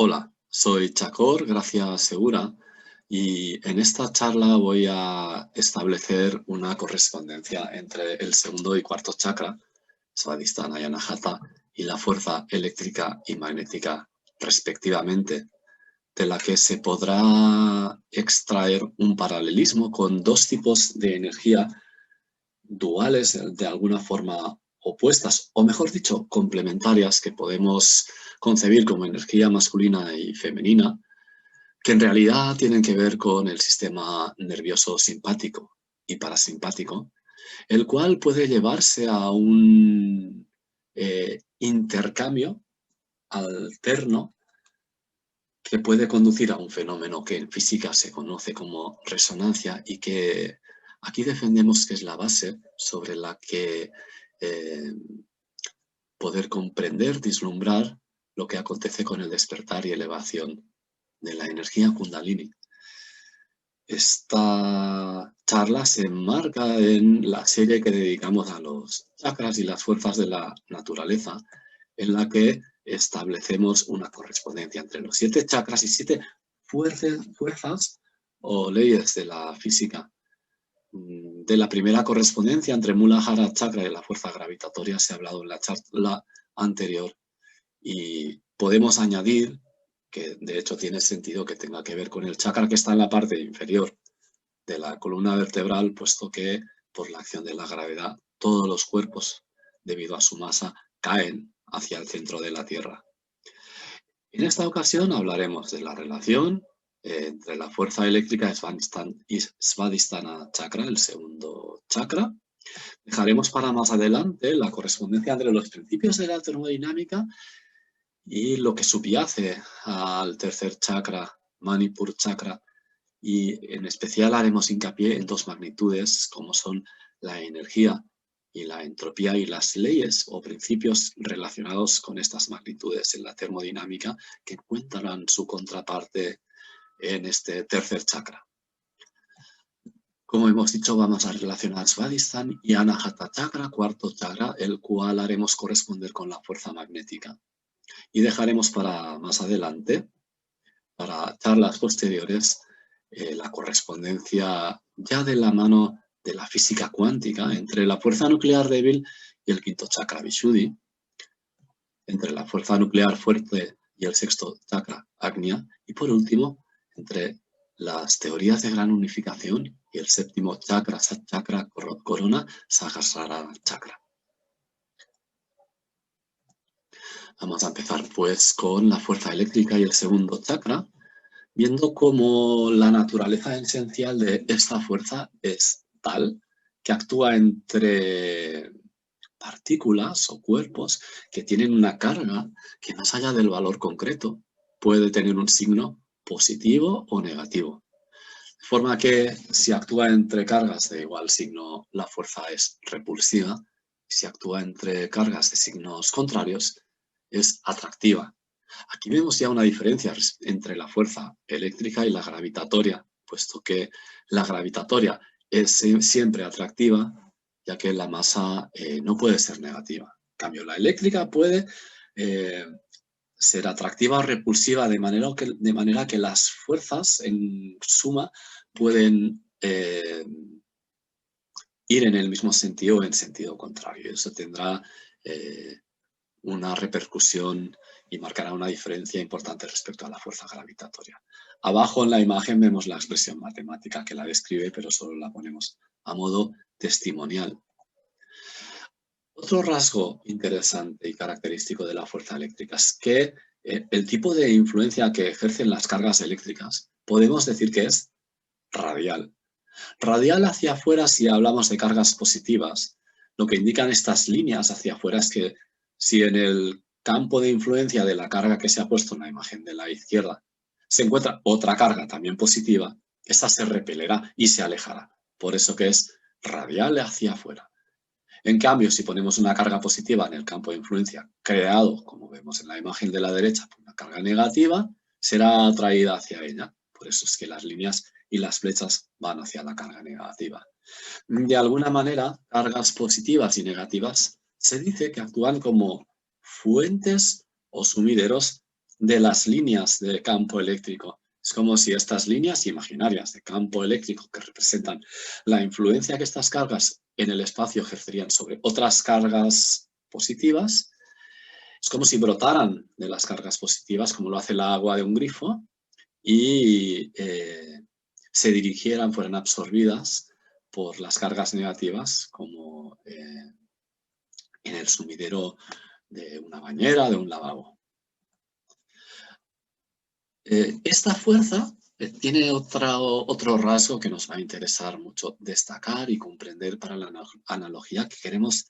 Hola, soy Chacor, Gracia Segura, y en esta charla voy a establecer una correspondencia entre el segundo y cuarto chakra, Svadhisthana y Anahata, y la fuerza eléctrica y magnética, respectivamente, de la que se podrá extraer un paralelismo con dos tipos de energía duales, de alguna forma opuestas, o mejor dicho, complementarias, que podemos concebir como energía masculina y femenina, que en realidad tienen que ver con el sistema nervioso simpático y parasimpático, el cual puede llevarse a un intercambio alterno que puede conducir a un fenómeno que en física se conoce como resonancia y que aquí defendemos que es la base sobre la que poder comprender, vislumbrar lo que acontece con el despertar y elevación de la energía Kundalini. Esta charla se enmarca en la serie que dedicamos a los chakras y las fuerzas de la naturaleza, en la que establecemos una correspondencia entre los 7 chakras y 7 fuerzas o leyes de la física. De la primera correspondencia entre Muladhara chakra y la fuerza gravitatoria se ha hablado en la charla anterior, y podemos añadir que de hecho tiene sentido que tenga que ver con el chakra que está en la parte inferior de la columna vertebral, puesto que por la acción de la gravedad todos los cuerpos, debido a su masa, caen hacia el centro de la Tierra. En esta ocasión hablaremos de la relación entre la fuerza eléctrica y Svadhisthana chakra, el segundo chakra. Dejaremos para más adelante la correspondencia entre los principios de la termodinámica y lo que subyace al tercer chakra, Manipur chakra, y en especial haremos hincapié en dos magnitudes como son la energía y la entropía y las leyes o principios relacionados con estas magnitudes en la termodinámica que encuentran su contraparte en este tercer chakra. Como hemos dicho, vamos a relacionar Svadhisthana y Anahata chakra, cuarto chakra, el cual haremos corresponder con la fuerza magnética. Y dejaremos para más adelante, para charlas posteriores, la correspondencia ya de la mano de la física cuántica entre la fuerza nuclear débil y el quinto chakra Vishuddhi, entre la fuerza nuclear fuerte y el sexto chakra Agnya, y por último, entre las teorías de gran unificación y el séptimo chakra, Sat chakra corona, Sahasrara chakra. Vamos a empezar pues con la fuerza eléctrica y el segundo chakra, viendo cómo la naturaleza esencial de esta fuerza es tal que actúa entre partículas o cuerpos que tienen una carga que, más allá del valor concreto, puede tener un signo positivo o negativo. De forma que si actúa entre cargas de igual signo, la fuerza es repulsiva. Si actúa entre cargas de signos contrarios, es atractiva. Aquí vemos ya una diferencia entre la fuerza eléctrica y la gravitatoria, puesto que la gravitatoria es siempre atractiva, ya que la masa no puede ser negativa. En cambio, la eléctrica puede ser atractiva o repulsiva, de manera que las fuerzas en suma pueden ir en el mismo sentido o en sentido contrario. Eso tendrá una repercusión y marcará una diferencia importante respecto a la fuerza gravitatoria. Abajo en la imagen vemos la expresión matemática que la describe, pero solo la ponemos a modo testimonial. Otro rasgo interesante y característico de la fuerza eléctrica es que el tipo de influencia que ejercen las cargas eléctricas podemos decir que es radial. Radial hacia afuera si hablamos de cargas positivas. Lo que indican estas líneas hacia afuera es que si en el campo de influencia de la carga que se ha puesto en la imagen de la izquierda se encuentra otra carga también positiva, esta se repelerá y se alejará. Por eso que es radial hacia afuera. En cambio, si ponemos una carga positiva en el campo de influencia creado, como vemos en la imagen de la derecha, por una carga negativa, será atraída hacia ella. Por eso es que las líneas y las flechas van hacia la carga negativa. De alguna manera, cargas positivas y negativas se dice que actúan como fuentes o sumideros de las líneas de campo eléctrico. Es como si estas líneas imaginarias de campo eléctrico que representan la influencia que estas cargas en el espacio ejercerían sobre otras cargas positivas, es como si brotaran de las cargas positivas, como lo hace el agua de un grifo, y se dirigieran, fueran absorbidas por las cargas negativas, como en el sumidero de una bañera, de un lavabo. Esta fuerza tiene otro rasgo que nos va a interesar mucho destacar y comprender para la analogía que queremos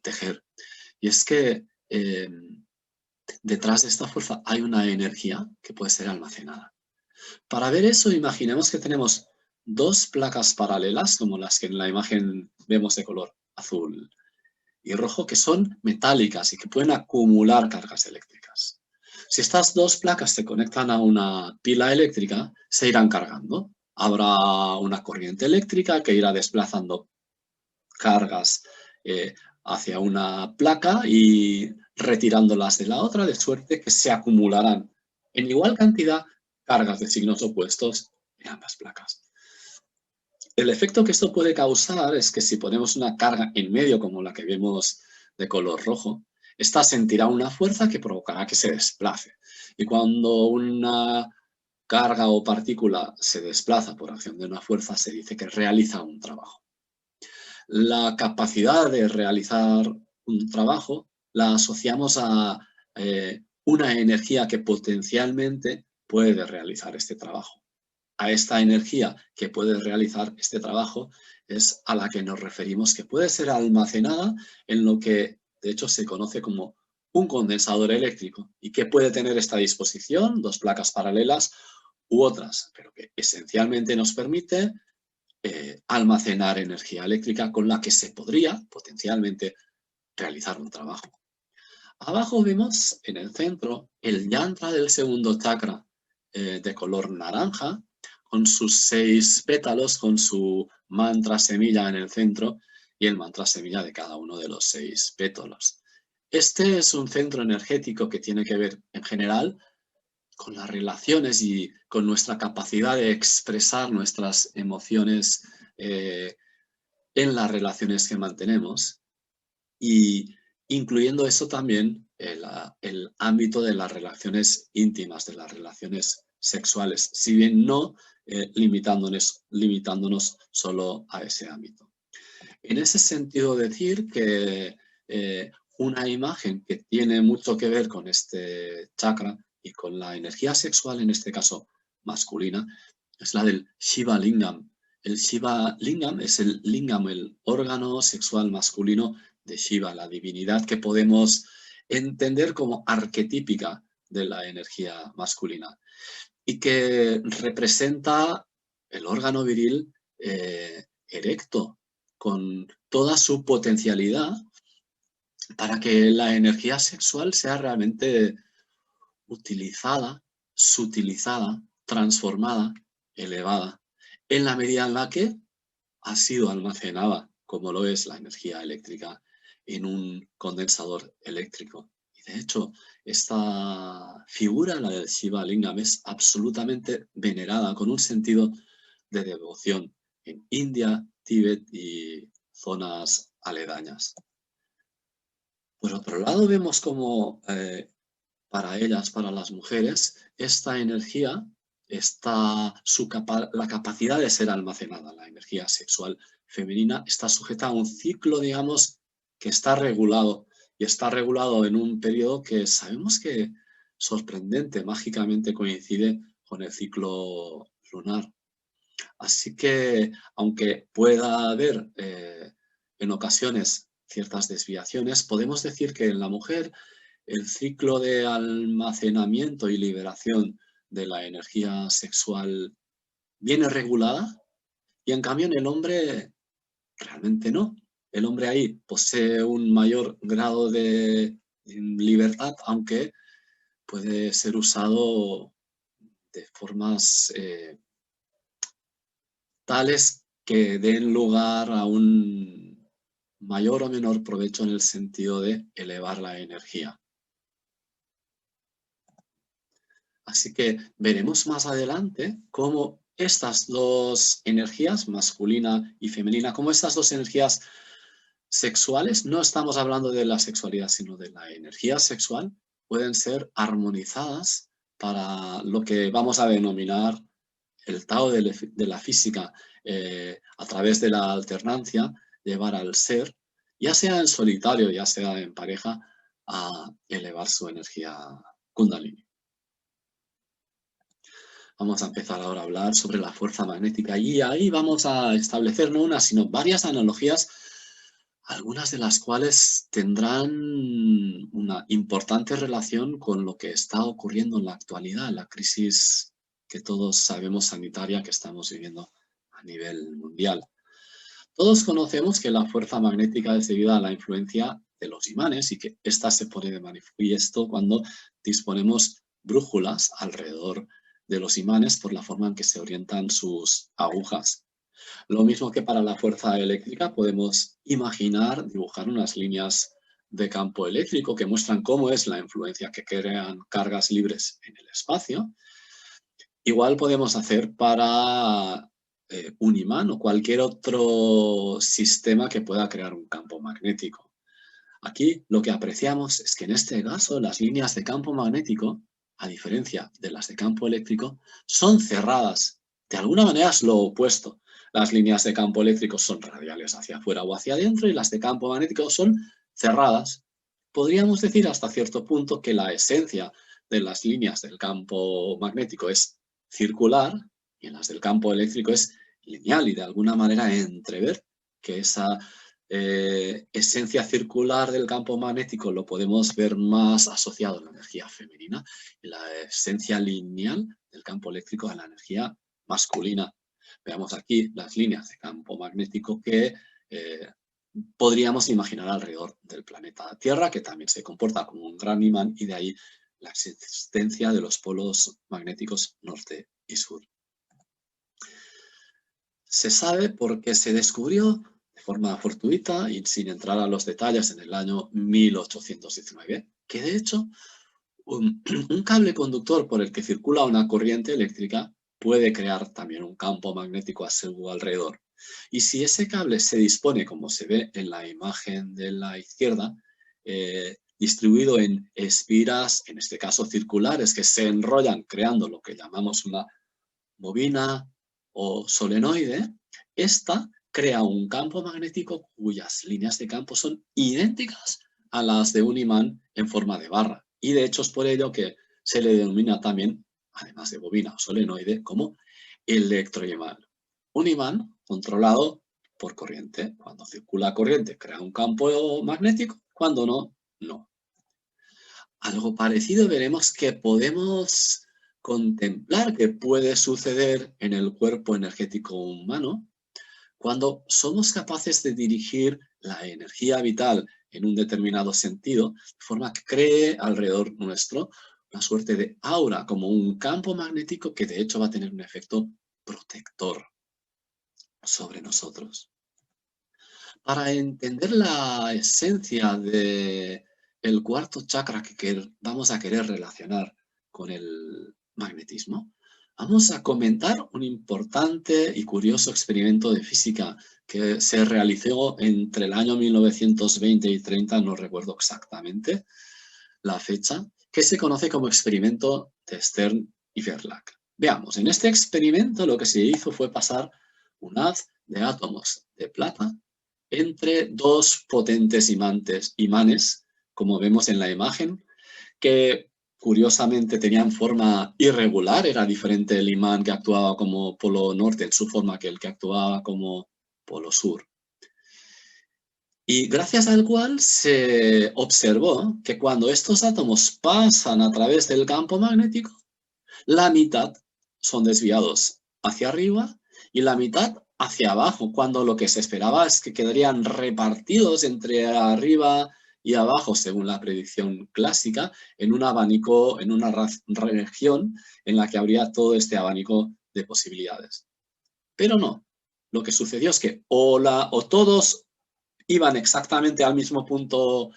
tejer. Y es que detrás de esta fuerza hay una energía que puede ser almacenada. Para ver eso, imaginemos que tenemos dos placas paralelas, como las que en la imagen vemos de color azul y rojo, que son metálicas y que pueden acumular cargas eléctricas. Si estas dos placas se conectan a una pila eléctrica, se irán cargando. Habrá una corriente eléctrica que irá desplazando cargas hacia una placa y retirándolas de la otra, de suerte que se acumularán en igual cantidad cargas de signos opuestos en ambas placas. El efecto que esto puede causar es que si ponemos una carga en medio, como la que vemos de color rojo, esta sentirá una fuerza que provocará que se desplace. Y cuando una carga o partícula se desplaza por acción de una fuerza, se dice que realiza un trabajo. La capacidad de realizar un trabajo la asociamos a una energía que potencialmente puede realizar este trabajo. A esta energía que puede realizar este trabajo es a la que nos referimos, que puede ser almacenada en lo que de hecho se conoce como un condensador eléctrico y que puede tener esta disposición, dos placas paralelas u otras, pero que esencialmente nos permite almacenar energía eléctrica con la que se podría potencialmente realizar un trabajo. Abajo vemos en el centro el yantra del segundo chakra de color naranja, con sus 6 pétalos, con su mantra semilla en el centro y el mantra semilla de cada uno de los 6 pétalos. Este es un centro energético que tiene que ver en general con las relaciones y con nuestra capacidad de expresar nuestras emociones en las relaciones que mantenemos, y incluyendo eso también el ámbito de las relaciones íntimas, de las relaciones sexuales, si bien no limitándonos solo a ese ámbito. En ese sentido, decir que una imagen que tiene mucho que ver con este chakra y con la energía sexual, en este caso masculina, es la del Shiva Lingam. El Shiva Lingam es el lingam, el órgano sexual masculino de Shiva, la divinidad que podemos entender como arquetípica de la energía masculina y que representa el órgano viril erecto, con toda su potencialidad para que la energía sexual sea realmente utilizada, sutilizada, transformada, elevada, en la medida en la que ha sido almacenada, como lo es la energía eléctrica, en un condensador eléctrico. Y de hecho, esta figura, la del Shiva Lingam, es absolutamente venerada, con un sentido de devoción en India, Tíbet y zonas aledañas. Por otro lado, vemos como para ellas, para las mujeres, esta energía, la capacidad de ser almacenada, la energía sexual femenina, está sujeta a un ciclo, digamos, que está regulado, y está regulado en un periodo que sabemos que sorprendente, mágicamente coincide con el ciclo lunar. Así que, aunque pueda haber en ocasiones ciertas desviaciones, podemos decir que en la mujer el ciclo de almacenamiento y liberación de la energía sexual viene regulada, y en cambio en el hombre realmente no. El hombre ahí posee un mayor grado de libertad, aunque puede ser usado de formas tales que den lugar a un mayor o menor provecho en el sentido de elevar la energía. Así que veremos más adelante cómo estas dos energías, masculina y femenina, cómo estas dos energías sexuales, no estamos hablando de la sexualidad, sino de la energía sexual, pueden ser armonizadas para lo que vamos a denominar el Tao de la física, a través de la alternancia, llevar al ser, ya sea en solitario, ya sea en pareja, a elevar su energía Kundalini. Vamos a empezar ahora a hablar sobre la fuerza magnética y ahí vamos a establecer no una, sino varias analogías, algunas de las cuales tendrán una importante relación con lo que está ocurriendo en la actualidad, la crisis que todos sabemos sanitaria que estamos viviendo a nivel mundial. Todos conocemos que la fuerza magnética es debido a la influencia de los imanes y que ésta se pone de manifiesto cuando disponemos brújulas alrededor de los imanes por la forma en que se orientan sus agujas. Lo mismo que para la fuerza eléctrica, podemos imaginar, dibujar unas líneas de campo eléctrico que muestran cómo es la influencia que crean cargas libres en el espacio. Igual podemos hacer para un imán o cualquier otro sistema que pueda crear un campo magnético. Aquí lo que apreciamos es que en este caso las líneas de campo magnético, a diferencia de las de campo eléctrico, son cerradas. De alguna manera es lo opuesto. Las líneas de campo eléctrico son radiales hacia afuera o hacia adentro y las de campo magnético son cerradas. Podríamos decir hasta cierto punto que la esencia de las líneas del campo magnético es circular y en las del campo eléctrico es lineal, y de alguna manera entrever que esa esencia circular del campo magnético lo podemos ver más asociado a la energía femenina y la esencia lineal del campo eléctrico a la energía masculina. Veamos aquí las líneas de campo magnético que podríamos imaginar alrededor del planeta Tierra, que también se comporta como un gran imán, y de ahí la existencia de los polos magnéticos norte y sur. Se sabe porque se descubrió de forma fortuita y sin entrar a los detalles en el año 1819, que de hecho un cable conductor por el que circula una corriente eléctrica puede crear también un campo magnético a su alrededor. Y si ese cable se dispone, como se ve en la imagen de la izquierda, distribuido en espiras, en este caso circulares, que se enrollan creando lo que llamamos una bobina o solenoide, esta crea un campo magnético cuyas líneas de campo son idénticas a las de un imán en forma de barra. Y de hecho es por ello que se le denomina también, además de bobina o solenoide, como electroimán. Un imán controlado por corriente. Cuando circula corriente crea un campo magnético, cuando no, no. Algo parecido veremos que podemos contemplar que puede suceder en el cuerpo energético humano cuando somos capaces de dirigir la energía vital en un determinado sentido, de forma que cree alrededor nuestro una suerte de aura, como un campo magnético que de hecho va a tener un efecto protector sobre nosotros. Para entender la esencia del cuarto chakra que vamos a querer relacionar con el magnetismo, vamos a comentar un importante y curioso experimento de física que se realizó entre el año 1920 y 30, no recuerdo exactamente la fecha, que se conoce como experimento de Stern y Gerlach. Veamos, en este experimento lo que se hizo fue pasar un haz de átomos de plata entre dos potentes imanes, como vemos en la imagen, que curiosamente tenían forma irregular. Era diferente el imán que actuaba como polo norte en su forma que el que actuaba como polo sur. Y gracias al cual se observó que cuando estos átomos pasan a través del campo magnético, la mitad son desviados hacia arriba y la mitad hacia abajo, cuando lo que se esperaba es que quedarían repartidos entre arriba y abajo, según la predicción clásica, en un abanico, en una región en la que habría todo este abanico de posibilidades. Pero no, lo que sucedió es que o todos iban exactamente al mismo punto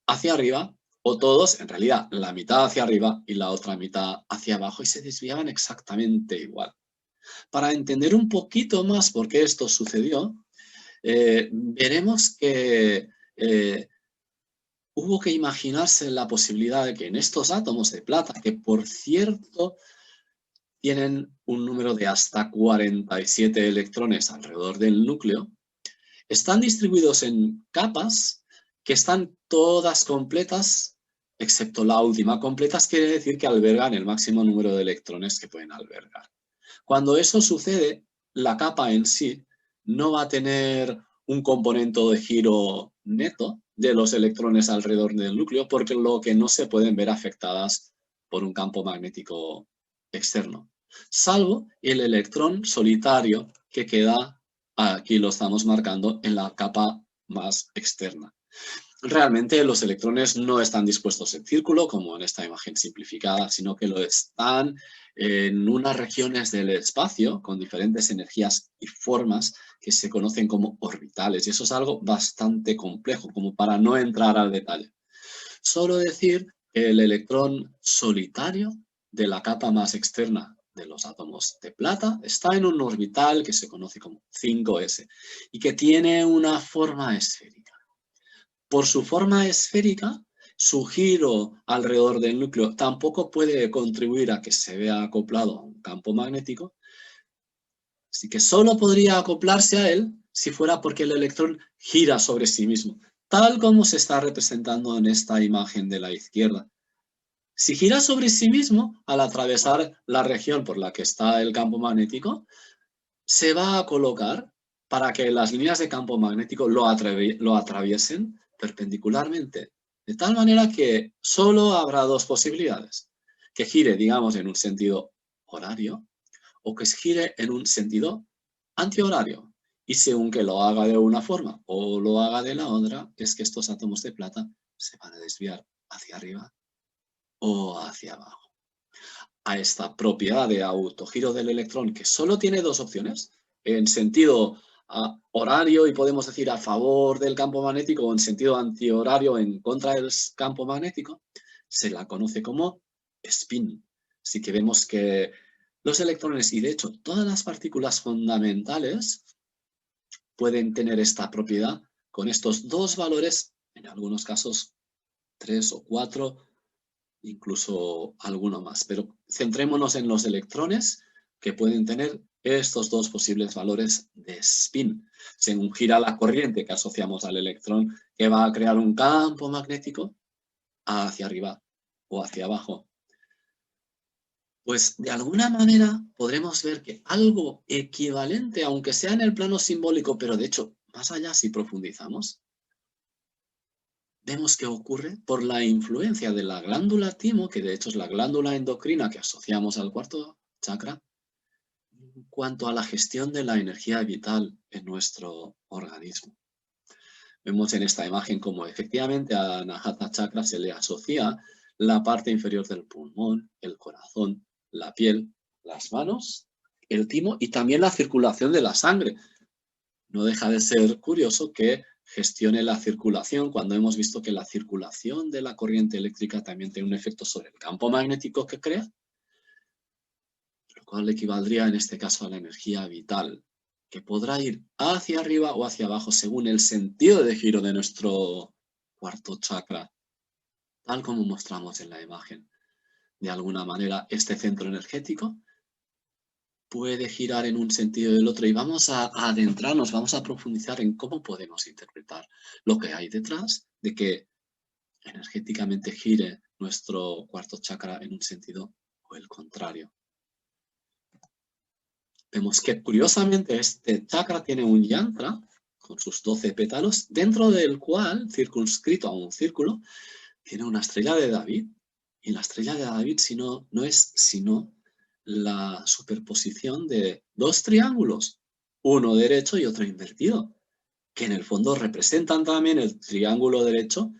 hacia arriba, o todos, en realidad, la mitad hacia arriba y la otra mitad hacia abajo, y se desviaban exactamente igual. Para entender un poquito más por qué esto sucedió, veremos que hubo que imaginarse la posibilidad de que en estos átomos de plata, que por cierto tienen un número de hasta 47 electrones alrededor del núcleo, están distribuidos en capas que están todas completas, excepto la última. Completas quiere decir que albergan el máximo número de electrones que pueden albergar. Cuando eso sucede, la capa en sí no va a tener un componente de giro neto de los electrones alrededor del núcleo, porque lo que no se pueden ver afectadas por un campo magnético externo, salvo el electrón solitario que queda, aquí lo estamos marcando, en la capa más externa. Realmente los electrones no están dispuestos en círculo, como en esta imagen simplificada, sino que lo están en unas regiones del espacio con diferentes energías y formas que se conocen como orbitales. Y eso es algo bastante complejo, como para no entrar al detalle. Solo decir que el electrón solitario de la capa más externa de los átomos de plata está en un orbital que se conoce como 5s y que tiene una forma esférica. Por su forma esférica, su giro alrededor del núcleo tampoco puede contribuir a que se vea acoplado a un campo magnético, así que solo podría acoplarse a él si fuera porque el electrón gira sobre sí mismo, tal como se está representando en esta imagen de la izquierda. Si gira sobre sí mismo, al atravesar la región por la que está el campo magnético, se va a colocar para que las líneas de campo magnético lo atraviesen perpendicularmente, de tal manera que solo habrá dos posibilidades: que gire, digamos, en un sentido horario o que gire en un sentido antihorario. Y según que lo haga de una forma o lo haga de la otra, es que estos átomos de plata se van a desviar hacia arriba o hacia abajo. A esta propiedad de autogiro del electrón, que solo tiene dos opciones, en sentido horario y podemos decir a favor del campo magnético, o en sentido antihorario en contra del campo magnético, se la conoce como spin. Así que vemos que los electrones, y de hecho todas las partículas fundamentales, pueden tener esta propiedad con estos dos valores, en algunos casos 3 o 4, incluso alguno más. Pero centrémonos en los electrones, que pueden tener estos dos posibles valores de spin. Según gira la corriente que asociamos al electrón, que va a crear un campo magnético hacia arriba o hacia abajo. Pues de alguna manera podremos ver que algo equivalente, aunque sea en el plano simbólico, pero de hecho más allá si profundizamos, vemos que ocurre por la influencia de la glándula timo, que de hecho es la glándula endocrina que asociamos al cuarto chakra, en cuanto a la gestión de la energía vital en nuestro organismo. Vemos en esta imagen cómo efectivamente a Anahata Chakra se le asocia la parte inferior del pulmón, el corazón, la piel, las manos, el timo y también la circulación de la sangre. No deja de ser curioso que gestione la circulación cuando hemos visto que la circulación de la corriente eléctrica también tiene un efecto sobre el campo magnético que crea, lo cual equivaldría en este caso a la energía vital, que podrá ir hacia arriba o hacia abajo según el sentido de giro de nuestro cuarto chakra, tal como mostramos en la imagen. De alguna manera, este centro energético puede girar en un sentido y del otro, y vamos a adentrarnos, vamos a profundizar en cómo podemos interpretar lo que hay detrás de que energéticamente gire nuestro cuarto chakra en un sentido o el contrario. Vemos que curiosamente este chakra tiene un yantra con sus 12 pétalos, dentro del cual, circunscrito a un círculo, tiene una estrella de David. Y la estrella de David no es sino la superposición de dos triángulos, uno derecho y otro invertido, que en el fondo representan también el triángulo derecho,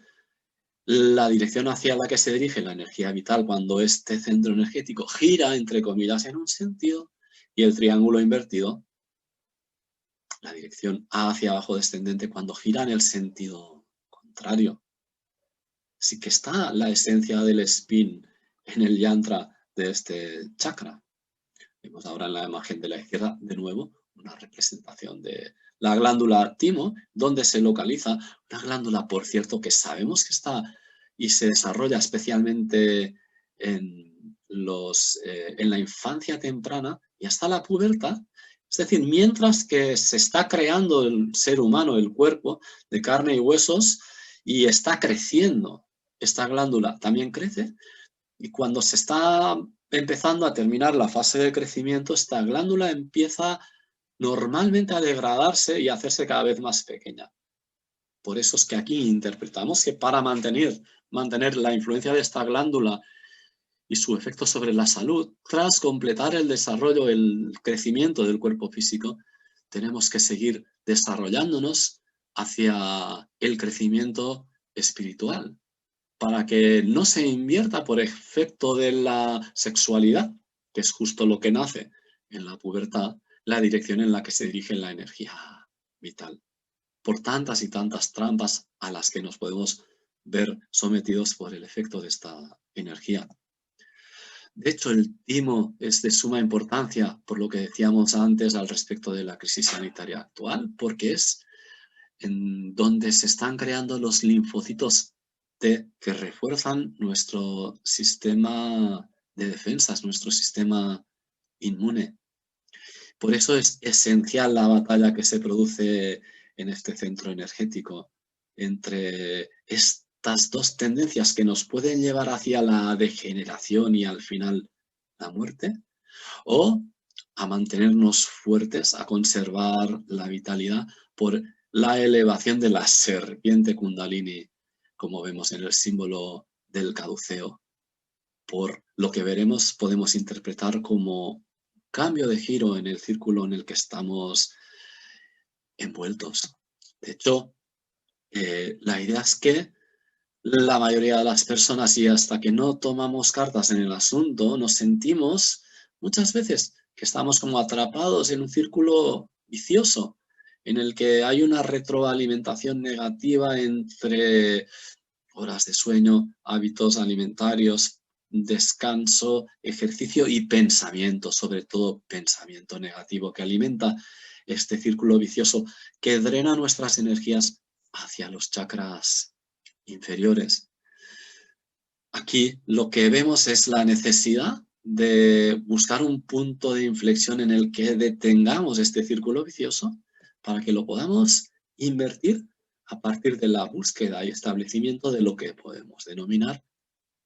la dirección hacia la que se dirige la energía vital cuando este centro energético gira, entre comillas, en un sentido, y el triángulo invertido, la dirección hacia abajo descendente, cuando gira en el sentido contrario. sí que está la esencia del spin en el yantra de este chakra. Vemos ahora en la imagen de la izquierda, de nuevo, una representación de la glándula timo, donde se localiza una glándula, por cierto, que sabemos que está y se desarrolla especialmente en la infancia temprana y hasta la pubertad. Es decir, mientras que se está creando el ser humano, el cuerpo de carne y huesos, y está creciendo, esta glándula también crece, y cuando se está empezando a terminar la fase de crecimiento, esta glándula empieza normalmente a degradarse y a hacerse cada vez más pequeña. Por eso es que aquí interpretamos que para mantener la influencia de esta glándula y su efecto sobre la salud, tras completar el desarrollo, el crecimiento del cuerpo físico, tenemos que seguir desarrollándonos hacia el crecimiento espiritual, para que no se invierta por efecto de la sexualidad, que es justo lo que nace en la pubertad, la dirección en la que se dirige la energía vital, por tantas y tantas trampas a las que nos podemos ver sometidos por el efecto de esta energía. De hecho, el timo es de suma importancia, por lo que decíamos antes al respecto de la crisis sanitaria actual, porque es en donde se están creando los linfocitos T que refuerzan nuestro sistema de defensas, nuestro sistema inmune. Por eso es esencial la batalla que se produce en este centro energético entre estas dos tendencias que nos pueden llevar hacia la degeneración y al final la muerte, o a mantenernos fuertes, a conservar la vitalidad por la elevación de la serpiente Kundalini, como vemos en el símbolo del caduceo. Por lo que veremos, podemos interpretar como cambio de giro en el círculo en el que estamos envueltos. De hecho, la idea es que la mayoría de las personas, y hasta que no tomamos cartas en el asunto, nos sentimos muchas veces que estamos como atrapados en un círculo vicioso, en el que hay una retroalimentación negativa entre horas de sueño, hábitos alimentarios, descanso, ejercicio y pensamiento, sobre todo pensamiento negativo, que alimenta este círculo vicioso que drena nuestras energías hacia los chakras inferiores. Aquí lo que vemos es la necesidad de buscar un punto de inflexión en el que detengamos este círculo vicioso para que lo podamos invertir a partir de la búsqueda y establecimiento de lo que podemos denominar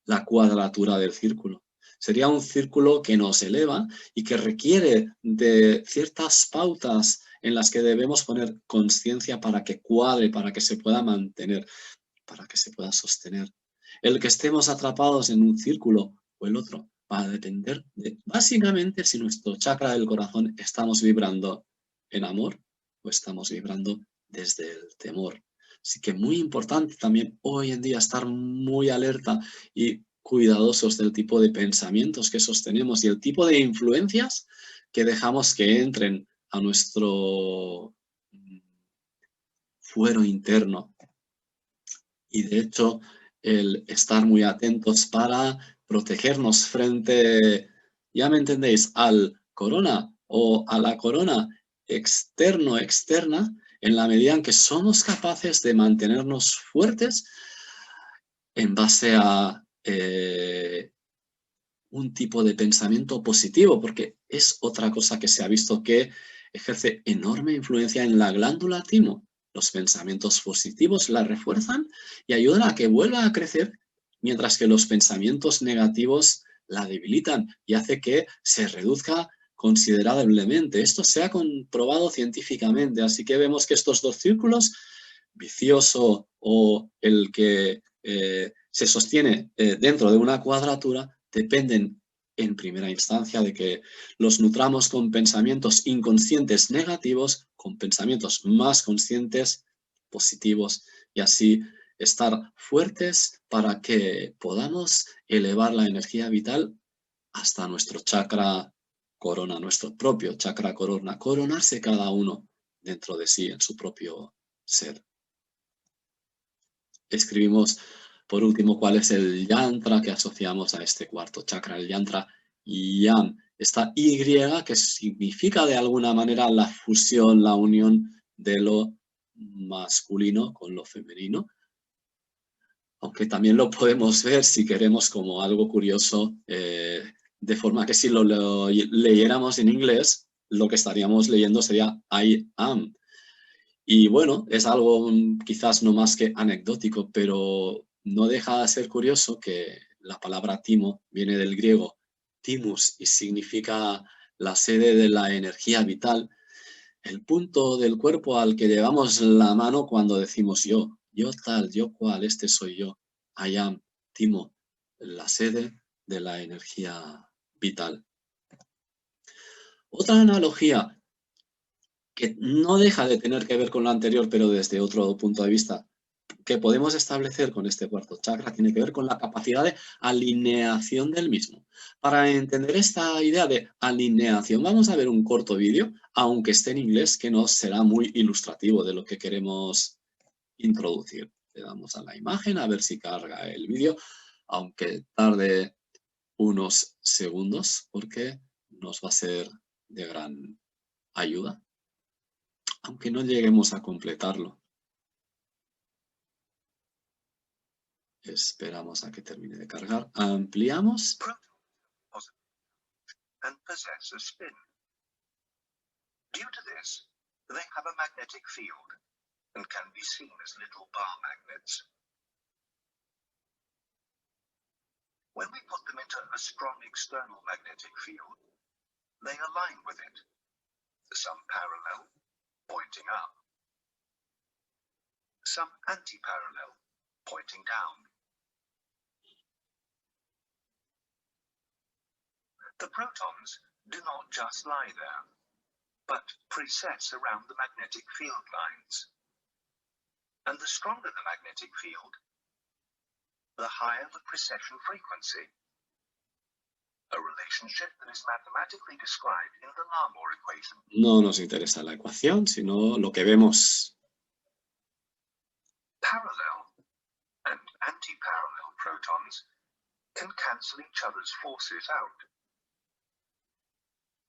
la cuadratura del círculo. Sería un círculo que nos eleva y que requiere de ciertas pautas en las que debemos poner conciencia para que cuadre, para que se pueda mantener, para que se pueda sostener. El que estemos atrapados en un círculo o el otro va a depender de, básicamente, si nuestro chakra del corazón estamos vibrando en amor o estamos vibrando desde el temor. Así que muy importante también hoy en día estar muy alerta y cuidadosos del tipo de pensamientos que sostenemos y el tipo de influencias que dejamos que entren a nuestro fuero interno. Y de hecho, el estar muy atentos para protegernos frente, ya me entendéis, al corona o a la corona externa, en la medida en que somos capaces de mantenernos fuertes en base a un tipo de pensamiento positivo, porque es otra cosa que se ha visto que ejerce enorme influencia en la glándula timo. Los pensamientos positivos la refuerzan y ayudan a que vuelva a crecer, mientras que los pensamientos negativos la debilitan y hace que se reduzca considerablemente. Esto se ha comprobado científicamente, así que vemos que estos dos círculos, vicioso o el que se sostiene dentro de una cuadratura, dependen en primera instancia de que los nutramos con pensamientos inconscientes negativos, con pensamientos más conscientes positivos, y así estar fuertes para que podamos elevar la energía vital hasta nuestro chakra corona, nuestro propio chakra corona, coronarse cada uno dentro de sí en su propio ser. Escribimos Por último, ¿cuál es el yantra que asociamos a este cuarto chakra? El yantra Yam. Esta Y que significa de alguna manera la fusión, la unión de lo masculino con lo femenino. Aunque también lo podemos ver, si queremos, como algo curioso, de forma que si lo leyéramos en inglés, lo que estaríamos leyendo sería I am. Y bueno, es algo quizás no más que anecdótico, pero no deja de ser curioso que la palabra timo viene del griego timus y significa la sede de la energía vital, el punto del cuerpo al que llevamos la mano cuando decimos yo tal, yo cual, este soy yo, I am, timo, la sede de la energía vital. Otra analogía que no deja de tener que ver con lo anterior, pero desde otro punto de vista, que podemos establecer con este cuarto chakra, tiene que ver con la capacidad de alineación del mismo. Para entender esta idea de alineación, vamos a ver un corto vídeo, aunque esté en inglés, que nos será muy ilustrativo de lo que queremos introducir. Le damos a la imagen a ver si carga el vídeo, aunque tarde unos segundos, porque nos va a ser de gran ayuda, aunque no lleguemos a completarlo. Esperamos a que termine de cargar. Ampliamos. And possess a spin. Due to this, they have a magnetic field and can be seen as little bar magnets. When we put them into a strong external magnetic field, they align with it, some parallel, pointing up, some anti-parallel, pointing down. The protons do not just lie there, but precess around the magnetic field lines. And the stronger the magnetic field, the higher the precession frequency, a relationship that is mathematically described in the Larmor equation. No nos interesa la ecuación, sino lo que vemos. Parallel and anti-parallel protons can cancel each other's forces out.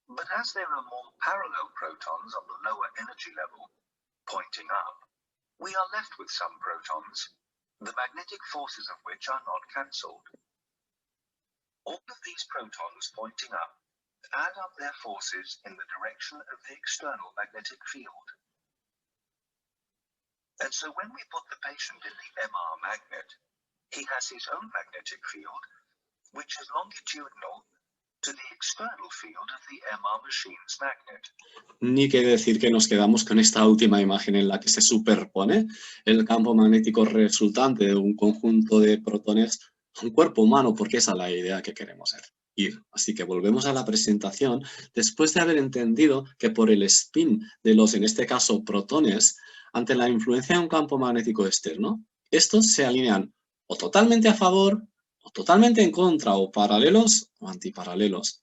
But as there are more parallel protons on the lower energy level, pointing up, we are left with some protons, the magnetic forces of which are not cancelled. All of these protons pointing up add up their forces in the direction of the external magnetic field. And so when we put the patient in the MR magnet, he has his own magnetic field, which is longitudinal to the external field of the MR machine's magnet. Ni que decir que nos quedamos con esta última imagen en la que se superpone el campo magnético resultante de un conjunto de protones a un cuerpo humano, porque esa es la idea que queremos ir. Así que volvemos a la presentación después de haber entendido que por el spin de los, en este caso, protones, ante la influencia de un campo magnético externo, estos se alinean o totalmente a favor, o totalmente en contra, o paralelos o antiparalelos.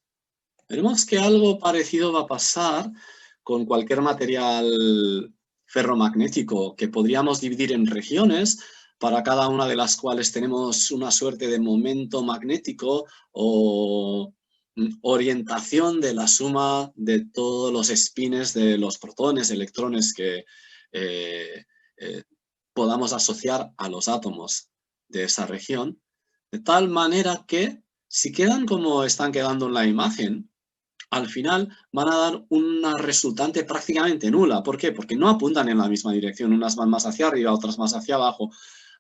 Veremos que algo parecido va a pasar con cualquier material ferromagnético que podríamos dividir en regiones, para cada una de las cuales tenemos una suerte de momento magnético o orientación de la suma de todos los spines de los protones, electrones que podamos asociar a los átomos de esa región, de tal manera que si quedan como están quedando en la imagen, al final van a dar una resultante prácticamente nula. ¿Por qué? Porque no apuntan en la misma dirección. Unas van más hacia arriba, otras más hacia abajo,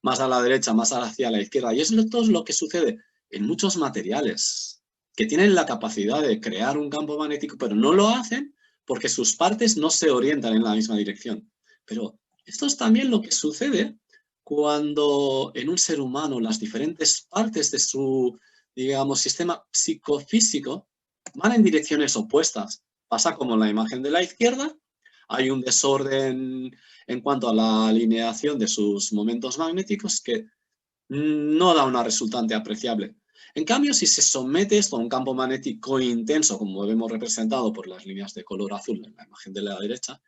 más a la derecha, más hacia la izquierda. Y eso es lo que sucede en muchos materiales que tienen la capacidad de crear un campo magnético, pero no lo hacen porque sus partes no se orientan en la misma dirección. Pero esto es también lo que sucede cuando en un ser humano las diferentes partes de su, digamos, sistema psicofísico van en direcciones opuestas. Pasa como en la imagen de la izquierda, hay un desorden en cuanto a la alineación de sus momentos magnéticos que no da una resultante apreciable. En cambio, si se somete esto a un campo magnético intenso, como vemos representado por las líneas de color azul en la imagen de la derecha,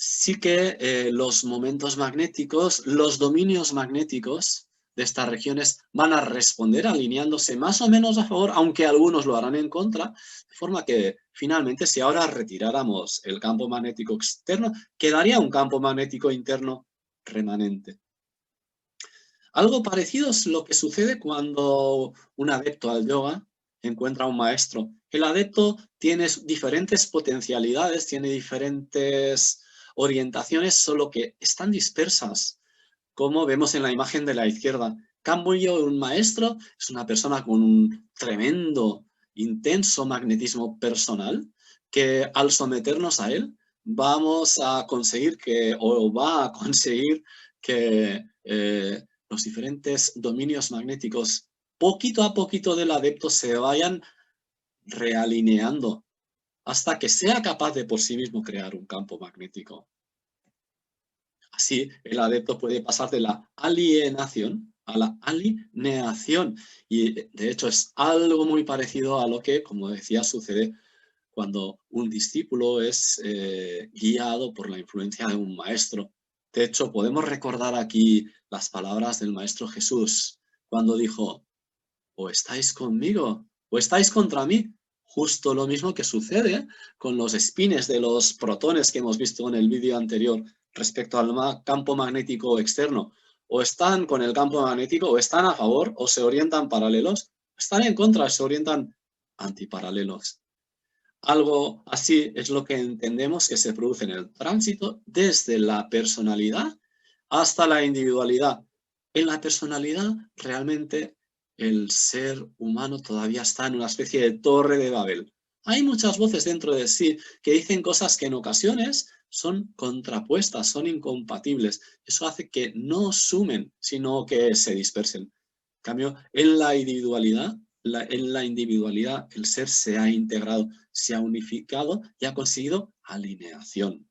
sí que los momentos magnéticos, los dominios magnéticos de estas regiones van a responder alineándose más o menos a favor, aunque algunos lo harán en contra, de forma que finalmente si ahora retiráramos el campo magnético externo, quedaría un campo magnético interno remanente. Algo parecido es lo que sucede cuando un adepto al yoga encuentra a un maestro. El adepto tiene diferentes potencialidades, tiene diferentes orientaciones, solo que están dispersas, como vemos en la imagen de la izquierda. Cambio, un maestro es una persona con un tremendo, intenso magnetismo personal, que al someternos a él vamos a conseguir que, o va a conseguir que los diferentes dominios magnéticos poquito a poquito del adepto se vayan realineando hasta que sea capaz de por sí mismo crear un campo magnético. Así, el adepto puede pasar de la alienación a la alineación. Y de hecho es algo muy parecido a lo que, como decía, sucede cuando un discípulo es guiado por la influencia de un maestro. De hecho, podemos recordar aquí las palabras del Maestro Jesús cuando dijo: o estáis conmigo o estáis contra mí. Justo lo mismo que sucede con los espines de los protones que hemos visto en el vídeo anterior respecto al campo magnético externo. O están con el campo magnético, o están a favor, o se orientan paralelos, o están en contra, se orientan antiparalelos. Algo así es lo que entendemos que se produce en el tránsito desde la personalidad hasta la individualidad. En la personalidad, realmente, el ser humano todavía está en una especie de torre de Babel. Hay muchas voces dentro de sí que dicen cosas que en ocasiones son contrapuestas, son incompatibles. Eso hace que no sumen, sino que se dispersen. En cambio, en la individualidad, el ser se ha integrado, se ha unificado y ha conseguido alineación.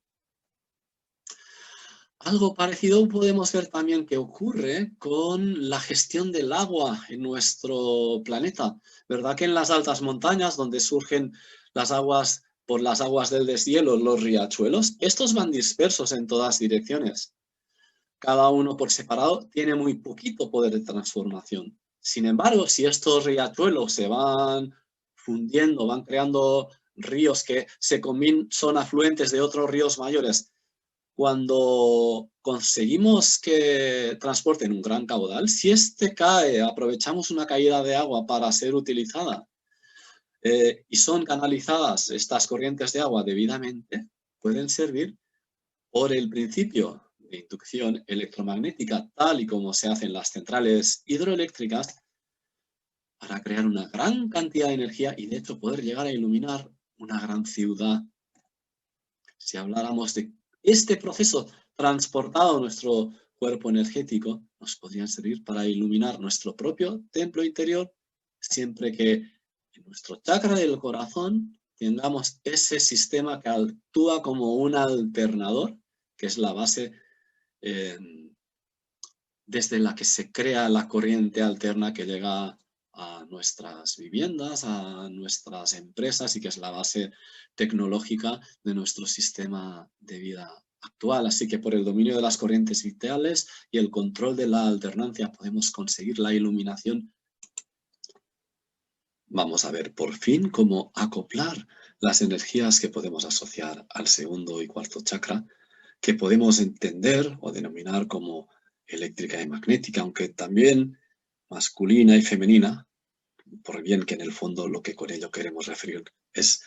Algo parecido podemos ver también que ocurre con la gestión del agua en nuestro planeta. ¿Verdad que en las altas montañas, donde surgen las aguas, por las aguas del deshielo, los riachuelos, estos van dispersos en todas direcciones? Cada uno por separado tiene muy poquito poder de transformación. Sin embargo, si estos riachuelos se van fundiendo, van creando ríos que son afluentes de otros ríos mayores, cuando conseguimos que transporten un gran caudal, si este cae, aprovechamos una caída de agua para ser utilizada y son canalizadas estas corrientes de agua debidamente, pueden servir por el principio de inducción electromagnética, tal y como se hace en las centrales hidroeléctricas, para crear una gran cantidad de energía y de hecho poder llegar a iluminar una gran ciudad. Si habláramos de este proceso transportado a nuestro cuerpo energético, nos podrían servir para iluminar nuestro propio templo interior, siempre que en nuestro chakra del corazón tengamos ese sistema que actúa como un alternador, que es la base desde la que se crea la corriente alterna que llega a nuestras viviendas, a nuestras empresas y que es la base tecnológica de nuestro sistema de vida actual. Así que por el dominio de las corrientes vitales y el control de la alternancia podemos conseguir la iluminación. Vamos a ver por fin cómo acoplar las energías que podemos asociar al segundo y cuarto chakra, que podemos entender o denominar como eléctrica y magnética, aunque también masculina y femenina, por bien que en el fondo lo que con ello queremos referir es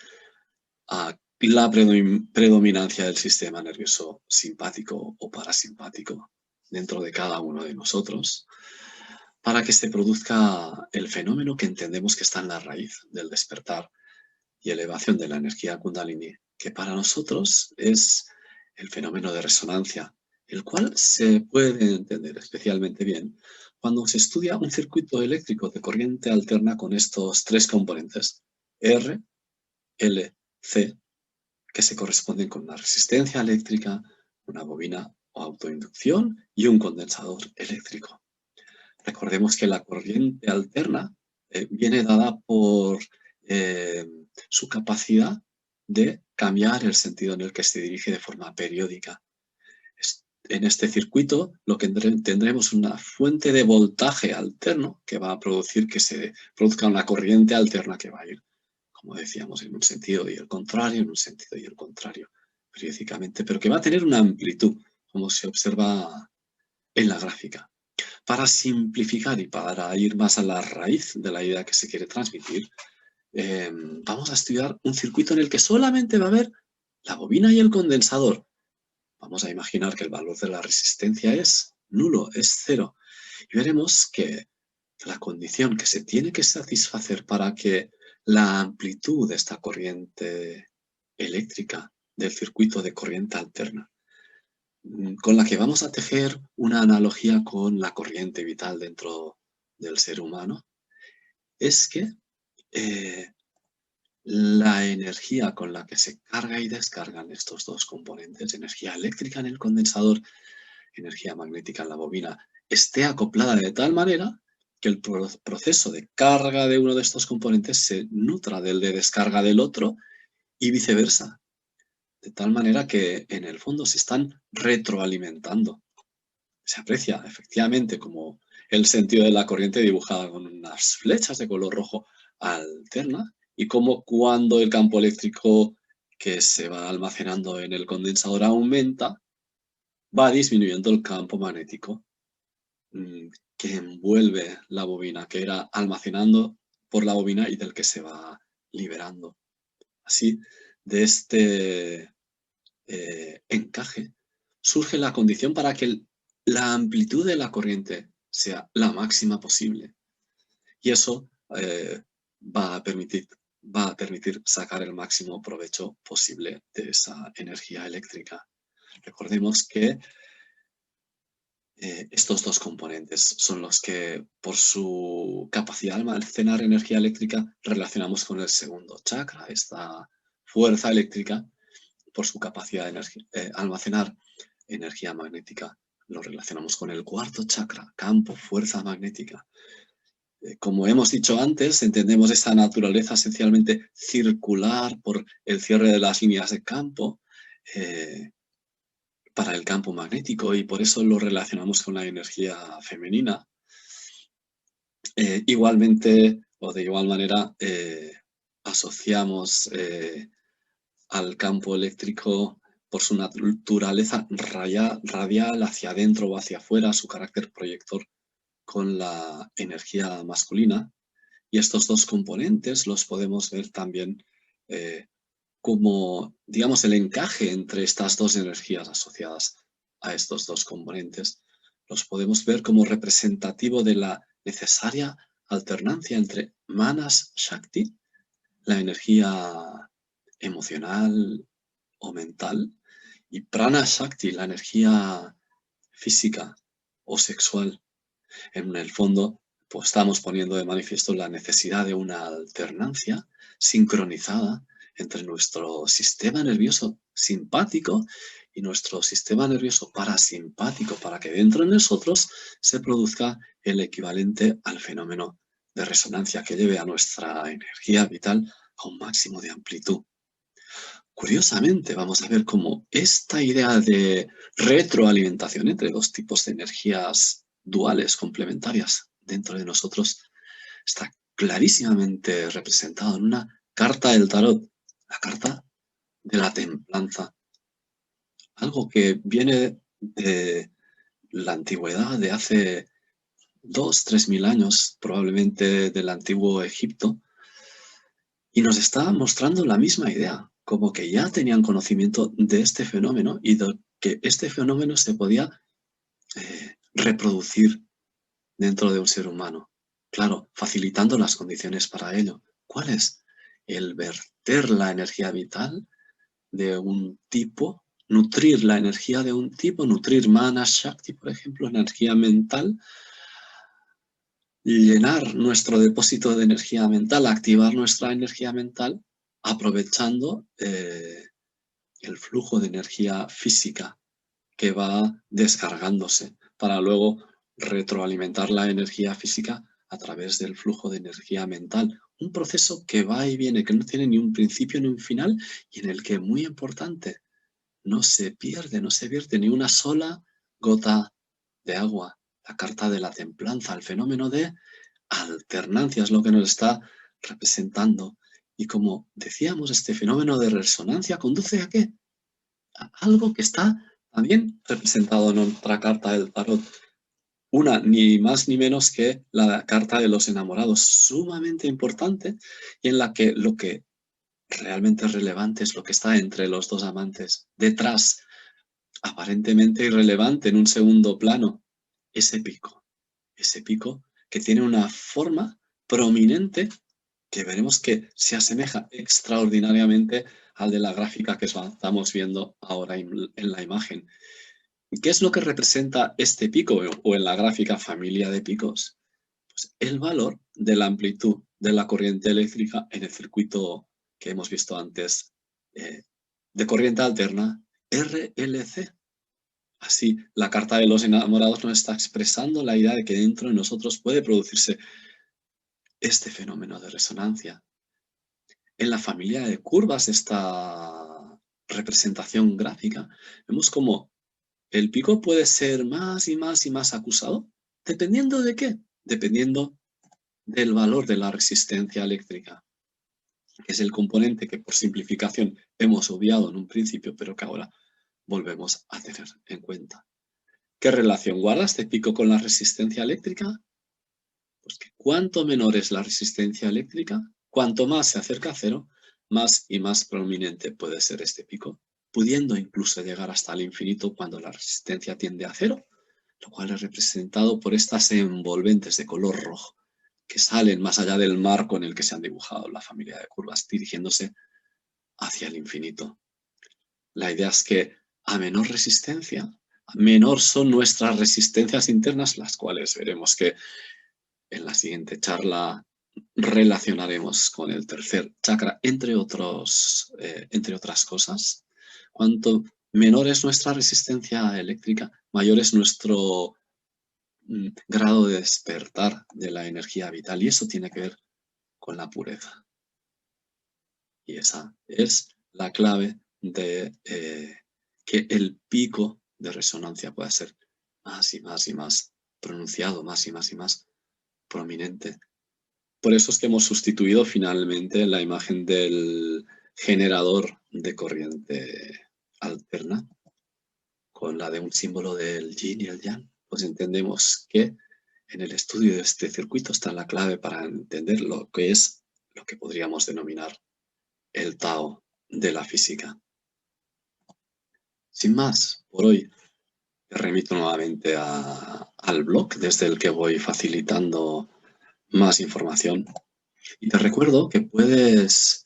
a la predominancia del sistema nervioso simpático o parasimpático dentro de cada uno de nosotros, para que se produzca el fenómeno que entendemos que está en la raíz del despertar y elevación de la energía Kundalini, que para nosotros es el fenómeno de resonancia, el cual se puede entender especialmente bien cuando se estudia un circuito eléctrico de corriente alterna con estos tres componentes, R, L, C, que se corresponden con una resistencia eléctrica, una bobina o autoinducción y un condensador eléctrico. Recordemos que la corriente alterna viene dada por su capacidad de cambiar el sentido en el que se dirige de forma periódica. En este circuito lo que tendremos una fuente de voltaje alterno que va a producir que se produzca una corriente alterna que va a ir, como decíamos, en un sentido y el contrario, en un sentido y el contrario, periódicamente, pero que va a tener una amplitud, como se observa en la gráfica. Para simplificar y para ir más a la raíz de la idea que se quiere transmitir, vamos a estudiar un circuito en el que solamente va a haber la bobina y el condensador. Vamos a imaginar que el valor de la resistencia es nulo, es cero. Y veremos que la condición que se tiene que satisfacer para que la amplitud de esta corriente eléctrica del circuito de corriente alterna, con la que vamos a tejer una analogía con la corriente vital dentro del ser humano, es que la energía con la que se carga y descargan estos dos componentes, energía eléctrica en el condensador, energía magnética en la bobina, esté acoplada de tal manera que el proceso de carga de uno de estos componentes se nutra del de descarga del otro y viceversa. De tal manera que en el fondo se están retroalimentando. Se aprecia efectivamente como el sentido de la corriente dibujada con unas flechas de color rojo alterna y como cuando el campo eléctrico que se va almacenando en el condensador aumenta, va disminuyendo el campo magnético que envuelve la bobina, que era almacenando por la bobina y del que se va liberando. Así, de este encaje, surge la condición para que la amplitud de la corriente sea la máxima posible. Y eso va a permitir sacar el máximo provecho posible de esa energía eléctrica. Recordemos que estos dos componentes son los que, por su capacidad de almacenar energía eléctrica, relacionamos con el segundo chakra, esta fuerza eléctrica. Por su capacidad de almacenar energía magnética, lo relacionamos con el cuarto chakra, campo, fuerza magnética. Como hemos dicho antes, entendemos esta naturaleza esencialmente circular por el cierre de las líneas de campo para el campo magnético y por eso lo relacionamos con la energía femenina. Igualmente, o de igual manera, asociamos al campo eléctrico por su naturaleza radial hacia adentro o hacia afuera, su carácter proyector con la energía masculina. Y estos dos componentes los podemos ver también como, digamos, el encaje entre estas dos energías asociadas a estos dos componentes. Los podemos ver como representativo de la necesaria alternancia entre Manas Shakti, la energía emocional o mental, y Prana Shakti, la energía física o sexual. En el fondo, pues estamos poniendo de manifiesto la necesidad de una alternancia sincronizada entre nuestro sistema nervioso simpático y nuestro sistema nervioso parasimpático, para que dentro de nosotros se produzca el equivalente al fenómeno de resonancia que lleve a nuestra energía vital a un máximo de amplitud. Curiosamente, vamos a ver cómo esta idea de retroalimentación entre dos tipos de energías duales, complementarias, dentro de nosotros, está clarísimamente representado en una carta del tarot, la carta de la templanza. Algo que viene de la antigüedad, de hace 2.000–3.000 años, probablemente del antiguo Egipto, y nos está mostrando la misma idea, como que ya tenían conocimiento de este fenómeno y de que este fenómeno se podía reproducir dentro de un ser humano. Claro, facilitando las condiciones para ello. ¿Cuál es? El verter la energía vital de un tipo, nutrir la energía de un tipo, nutrir Mana Shakti, por ejemplo, energía mental, llenar nuestro depósito de energía mental, activar nuestra energía mental, aprovechando el flujo de energía física que va descargándose para luego retroalimentar la energía física a través del flujo de energía mental un proceso que va y viene, que no tiene ni un principio ni un final y en el que, muy importante, no se pierde, no se vierte ni una sola gota de agua. La carta de la templanza, el fenómeno de alternancia es lo que nos está representando. Y como decíamos, este fenómeno de resonancia conduce ¿a qué? A algo que está también representado en otra carta del tarot. Una, ni más ni menos que la carta de los enamorados, sumamente importante, y en la que lo que realmente es relevante es lo que está entre los dos amantes, detrás, aparentemente irrelevante en un segundo plano, ese pico que tiene una forma prominente que veremos que se asemeja extraordinariamente al de la gráfica que estamos viendo ahora en la imagen. ¿Qué es lo que representa este pico o en la gráfica familia de picos? Pues el valor de la amplitud de la corriente eléctrica en el circuito que hemos visto antes de corriente alterna, RLC. Así, la carta de los enamorados nos está expresando la idea de que dentro de nosotros puede producirse este fenómeno de resonancia. En la familia de curvas, esta representación gráfica, vemos como el pico puede ser más y más y más acusado. ¿Dependiendo de qué? Dependiendo del valor de la resistencia eléctrica, que es el componente que por simplificación hemos obviado en un principio, pero que ahora volvemos a tener en cuenta. ¿Qué relación guarda este pico con la resistencia eléctrica? Pues que cuanto menor es la resistencia eléctrica, cuanto más se acerca a cero, más y más prominente puede ser este pico, pudiendo incluso llegar hasta el infinito cuando la resistencia tiende a cero, lo cual es representado por estas envolventes de color rojo que salen más allá del marco en el que se han dibujado la familia de curvas, dirigiéndose hacia el infinito. La idea es que a menor resistencia, menor son nuestras resistencias internas, las cuales veremos que en la siguiente charla relacionaremos con el tercer chakra, entre otras cosas. Cuanto menor es nuestra resistencia eléctrica, mayor es nuestro grado de despertar de la energía vital. Y eso tiene que ver con la pureza. Y esa es la clave de que el pico de resonancia pueda ser más y más y más pronunciado, más y más y más prominente. Por eso es que hemos sustituido finalmente la imagen del generador de corriente alterna con la de un símbolo del yin y el yang. Pues entendemos que en el estudio de este circuito está la clave para entender lo que es lo que podríamos denominar el Tao de la física. Sin más, por hoy te remito nuevamente al blog desde el que voy facilitando más información. Y te recuerdo que puedes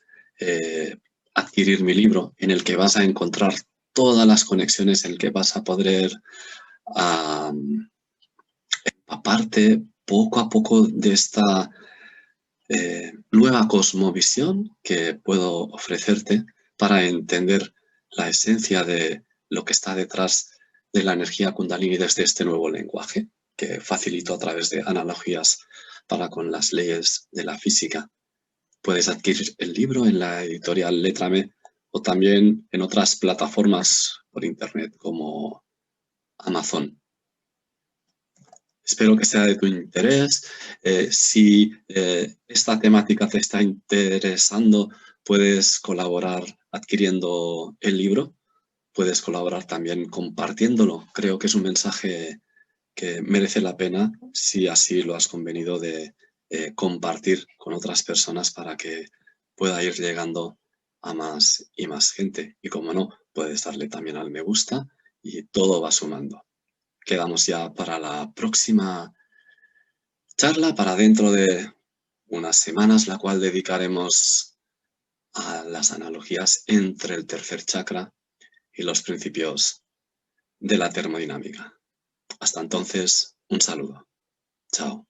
adquirir mi libro en el que vas a encontrar todas las conexiones, en el que vas a poder empaparte poco a poco de esta nueva cosmovisión que puedo ofrecerte para entender la esencia de lo que está detrás de la energía Kundalini desde este nuevo lenguaje que facilito a través de analogías para con las leyes de la física. Puedes adquirir el libro en la editorial Létrame o también en otras plataformas por internet como Amazon. Espero que sea de tu interés. Si esta temática te está interesando, puedes colaborar adquiriendo el libro. Puedes colaborar también compartiéndolo. Creo que es un mensaje que merece la pena, si así lo has convenido, de compartir con otras personas para que pueda ir llegando a más y más gente. Y como no, puedes darle también al me gusta y todo va sumando. Quedamos ya para la próxima charla, para dentro de unas semanas, la cual dedicaremos a las analogías entre el tercer chakra y los principios de la termodinámica. Hasta entonces, un saludo. Chao.